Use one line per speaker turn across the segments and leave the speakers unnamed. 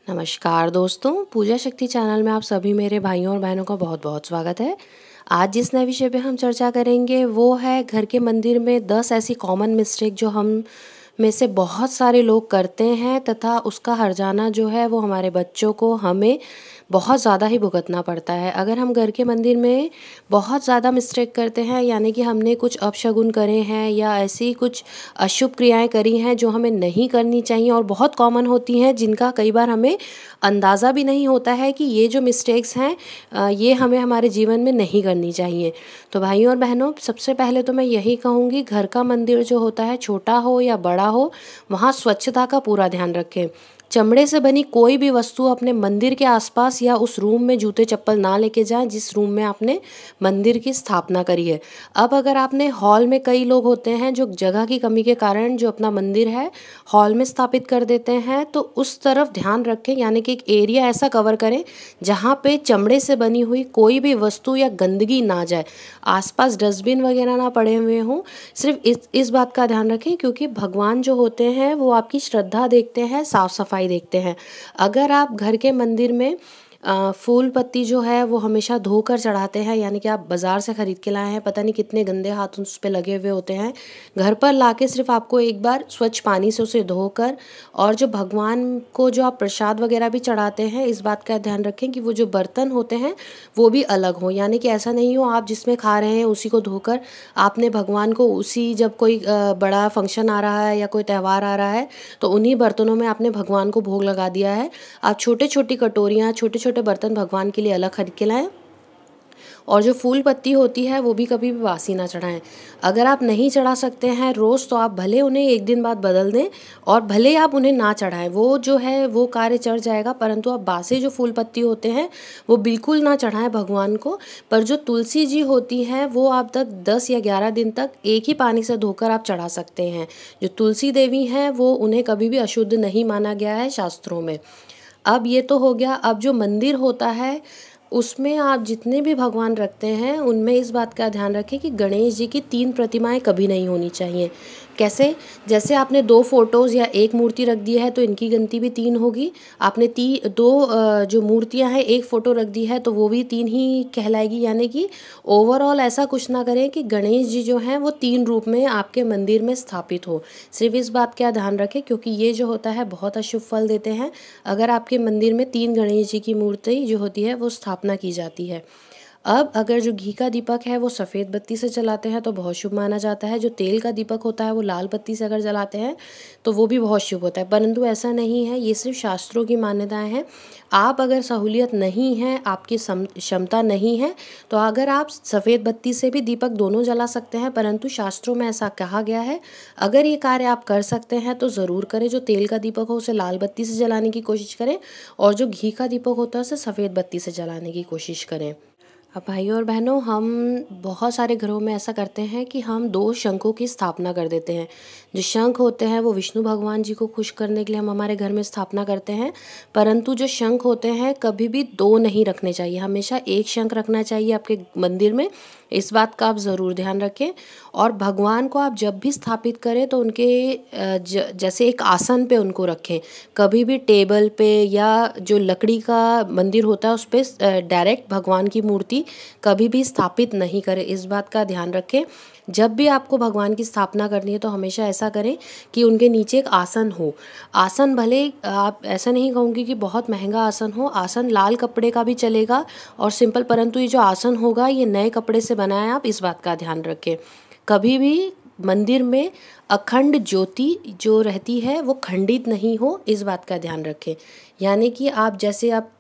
नमस्कार दोस्तों, पूजा शक्ति चैनल में आप सभी मेरे भाइयों और बहनों का बहुत बहुत स्वागत है। आज जिस नए विषय पे हम चर्चा करेंगे वो है घर के मंदिर में 10 ऐसी कॉमन मिस्टेक जो हम में से बहुत सारे लोग करते हैं तथा उसका हर्जाना जो है वो हमारे बच्चों को हमें बहुत ज़्यादा ही भुगतना पड़ता है। अगर हम घर के मंदिर में बहुत ज़्यादा मिस्टेक करते हैं, यानी कि हमने कुछ अपशगुन करे हैं या ऐसी कुछ अशुभ क्रियाएं करी हैं जो हमें नहीं करनी चाहिए और बहुत कॉमन होती हैं, जिनका कई बार हमें अंदाज़ा भी नहीं होता है कि ये जो मिस्टेक्स हैं ये हमें हमारे जीवन में नहीं करनी चाहिए। तो भाइयों और बहनों, सबसे पहले तो मैं यही कहूँगी, घर का मंदिर जो होता है, छोटा हो या बड़ा हो, वहाँ स्वच्छता का पूरा ध्यान रखें। चमड़े से बनी कोई भी वस्तु अपने मंदिर के आसपास या उस रूम में जूते चप्पल ना लेके जाएं जिस रूम में आपने मंदिर की स्थापना करी है। अब अगर आपने हॉल में, कई लोग होते हैं जो जगह की कमी के कारण जो अपना मंदिर है हॉल में स्थापित कर देते हैं, तो उस तरफ ध्यान रखें, यानी कि एक एरिया ऐसा कवर करें जहाँ पे चमड़े से बनी हुई कोई भी वस्तु या गंदगी ना जाए, आसपास डस्टबिन वगैरह ना पड़े हुए हों। सिर्फ इस बात का ध्यान रखें, क्योंकि भगवान जो होते हैं वो आपकी श्रद्धा देखते हैं, साफ सफाई देखते हैं। अगर आप घर के मंदिर में फूल पत्ती जो है वो हमेशा धोकर चढ़ाते हैं, यानी कि आप बाज़ार से ख़रीद के लाए हैं, पता नहीं कितने गंदे हाथ उस पर लगे हुए होते हैं, घर पर लाके सिर्फ आपको एक बार स्वच्छ पानी से उसे धोकर, और जो भगवान को जो आप प्रसाद वगैरह भी चढ़ाते हैं, इस बात का ध्यान रखें कि वो जो बर्तन होते हैं वो भी अलग हों, यानी कि ऐसा नहीं हो आप जिसमें खा रहे हैं उसी को धोकर आपने भगवान को उसी, जब कोई बड़ा फंक्शन आ रहा है या कोई त्यौहार आ रहा है तो उन्हीं बर्तनों में आपने भगवान को भोग लगा दिया है। आप छोटे छोटी कटोरियाँ, छोटे छोटे बर्तन भगवान के लिए अलग खरीद के लाएं, और जो फूल पत्ती होती है वो भी कभी भी बासी ना चढ़ाएं। अगर आप नहीं चढ़ा सकते हैं रोज़, तो आप भले उन्हें एक दिन बाद बदल दें और भले आप उन्हें ना चढ़ाएं, वो जो है वो कार्य चढ़ जाएगा, परंतु आप बासी जो फूल पत्ती होते हैं वो बिल्कुल ना चढ़ाएं भगवान को। पर जो तुलसी जी होती है वो आप तक 10 या 11 दिन तक एक ही पानी से धोकर आप चढ़ा सकते हैं। जो तुलसी देवी हैं वो, उन्हें कभी भी अशुद्ध नहीं माना गया है शास्त्रों में। अब ये तो हो गया। अब जो मंदिर होता है उसमें आप जितने भी भगवान रखते हैं उनमें इस बात का ध्यान रखें कि गणेश जी की 3 प्रतिमाएं कभी नहीं होनी चाहिए। कैसे? जैसे आपने 2 फोटोज़ या एक मूर्ति रख दी है तो इनकी गिनती भी 3 होगी। आपने जो मूर्तियां हैं, एक फ़ोटो रख दी है तो वो भी 3 ही कहलाएगी। यानी कि ओवरऑल ऐसा कुछ ना करें कि गणेश जी जो हैं वो 3 रूप में आपके मंदिर में स्थापित हो। सिर्फ इस बात का ध्यान रखें, क्योंकि ये जो होता है बहुत अशुभ फल देते हैं अगर आपके मंदिर में 3 गणेश जी की मूर्ति जो होती है वो स्थापना की जाती है। अब अगर जो घी का दीपक है वो सफ़ेद बत्ती से जलाते हैं तो बहुत शुभ माना जाता है। जो तेल का दीपक होता है वो लाल बत्ती से अगर जलाते हैं तो वो भी बहुत शुभ होता है, परंतु ऐसा नहीं है, ये सिर्फ शास्त्रों की मान्यताएं हैं। आप अगर सहूलियत नहीं है, आपकी क्षमता नहीं है, तो अगर आप सफ़ेद बत्ती से भी दीपक दोनों जला सकते हैं, परंतु शास्त्रों में ऐसा कहा गया है। अगर ये कार्य आप कर सकते हैं तो ज़रूर करें। जो तेल का दीपक हो उसे लाल बत्ती से जलाने की कोशिश करें, और जो घी का दीपक होता है उसे सफ़ेद बत्ती से जलाने की कोशिश करें। अब भाइयों और बहनों, हम बहुत सारे घरों में ऐसा करते हैं कि हम 2 शंखों की स्थापना कर देते हैं। जो शंख होते हैं वो विष्णु भगवान जी को खुश करने के लिए हम हमारे घर में स्थापना करते हैं, परंतु जो शंख होते हैं कभी भी 2 नहीं रखने चाहिए, हमेशा एक शंख रखना चाहिए आपके मंदिर में। इस बात का आप ज़रूर ध्यान रखें। और भगवान को आप जब भी स्थापित करें तो उनके जैसे एक आसन पे उनको रखें, कभी भी टेबल पे या जो लकड़ी का मंदिर होता है उस पर डायरेक्ट भगवान की मूर्ति कभी भी स्थापित नहीं करें। इस बात का ध्यान रखें। जब भी आपको भगवान की स्थापना करनी है तो हमेशा ऐसा करें कि उनके नीचे एक आसन हो। आसन भले, आप ऐसा नहीं कहूँगी कि बहुत महंगा आसन हो, आसन लाल कपड़े का भी चलेगा और सिंपल, परंतु ये जो आसन होगा ये नए कपड़े से बना है, आप इस बात का ध्यान रखें। कभी भी मंदिर में अखंड ज्योति जो रहती है वो खंडित नहीं हो, इस बात का ध्यान रखें। यानी कि आप जैसे आप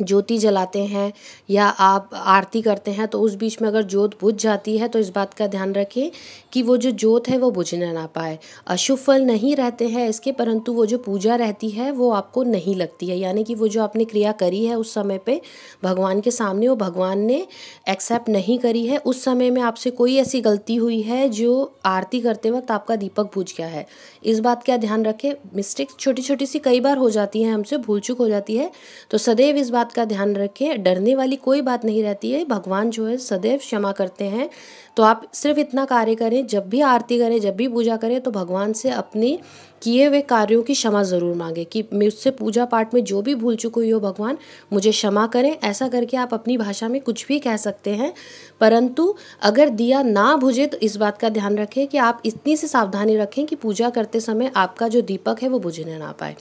ज्योति जलाते हैं या आप आरती करते हैं तो उस बीच में अगर ज्योत बुझ जाती है तो इस बात का ध्यान रखें कि वो जो ज्योत है वो बुझने ना पाए। अशुभ फल नहीं रहते हैं इसके, परंतु वो जो पूजा रहती है वो आपको नहीं लगती है, यानी कि वो जो आपने क्रिया करी है उस समय पे भगवान के सामने वो भगवान ने एक्सेप्ट नहीं करी है। उस समय में आपसे कोई ऐसी गलती हुई है जो आरती करते वक्त आपका दीपक बुझ गया है, इस बात का ध्यान रखें। मिस्टेक्स छोटी छोटी सी कई बार हो जाती हैं, हमसे भूल चूक हो जाती है, तो सदैव इस बात बात का ध्यान रखें, डरने वाली कोई बात नहीं रहती है। भगवान जो है सदैव क्षमा करते हैं। तो आप सिर्फ इतना कार्य करें, जब भी आरती करें, जब भी पूजा करें, तो भगवान से अपने किए हुए कार्यों की क्षमा ज़रूर मांगे कि मुझसे पूजा पाठ में जो भी भूल चूक हुई हो भगवान मुझे क्षमा करें। ऐसा करके आप अपनी भाषा में कुछ भी कह सकते हैं। परंतु अगर दिया ना बुझे तो इस बात का ध्यान रखें कि आप इतनी सी सावधानी रखें कि पूजा करते समय आपका जो दीपक है वो बुझने ना पाए।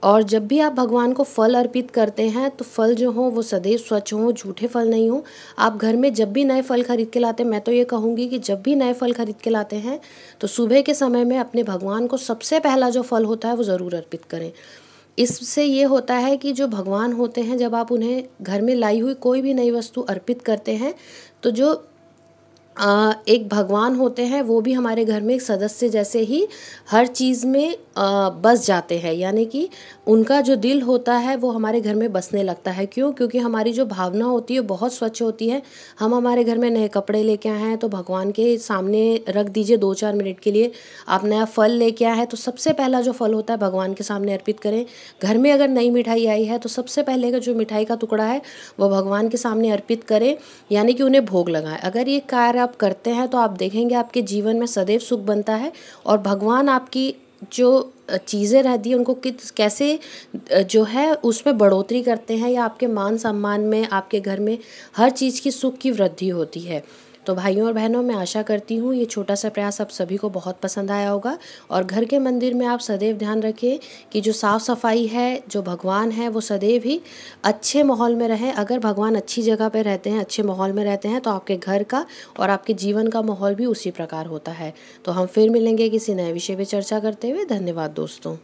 और जब भी आप भगवान को फल अर्पित करते हैं तो फल जो हो वो सदैव स्वच्छ हों, झूठे फल नहीं हो। आप घर में जब भी नए फल खरीद के लाते हैं, मैं तो ये कहूँगी कि जब भी नए फल खरीद के लाते हैं तो सुबह के समय में अपने भगवान को सबसे पहला जो फल होता है वो ज़रूर अर्पित करें। इससे ये होता है कि जो भगवान होते हैं, जब आप उन्हें घर में लाई हुई कोई भी नई वस्तु अर्पित करते हैं तो जो एक भगवान होते हैं वो भी हमारे घर में एक सदस्य जैसे ही हर चीज़ में बस जाते हैं। यानी कि उनका जो दिल होता है वो हमारे घर में बसने लगता है। क्यों? क्योंकि हमारी जो भावना होती है बहुत स्वच्छ होती है। हम हमारे घर में नए कपड़े लेके आए हैं तो भगवान के सामने रख दीजिए 2-4 मिनट के लिए। आप नया फल लेके आए हैं तो सबसे पहला जो फल होता है भगवान के सामने अर्पित करें। घर में अगर नई मिठाई आई है तो सबसे पहले का जो मिठाई का टुकड़ा है वो भगवान के सामने अर्पित करें, यानी कि उन्हें भोग लगाएं। अगर ये कार्य आप करते हैं तो आप देखेंगे आपके जीवन में सदैव सुख बनता है और भगवान आपकी जो चीज़ें रहती हैं उनको कैसे जो है उसमें बढ़ोतरी करते हैं, या आपके मान सम्मान में, आपके घर में हर चीज़ की सुख की वृद्धि होती है। तो भाइयों और बहनों, मैं आशा करती हूँ ये छोटा सा प्रयास आप सभी को बहुत पसंद आया होगा। और घर के मंदिर में आप सदैव ध्यान रखें कि जो साफ़ सफाई है, जो भगवान है वो सदैव ही अच्छे माहौल में रहें। अगर भगवान अच्छी जगह पे रहते हैं, अच्छे माहौल में रहते हैं तो आपके घर का और आपके जीवन का माहौल भी उसी प्रकार होता है। तो हम फिर मिलेंगे किसी नए विषय पर चर्चा करते हुए। धन्यवाद दोस्तों।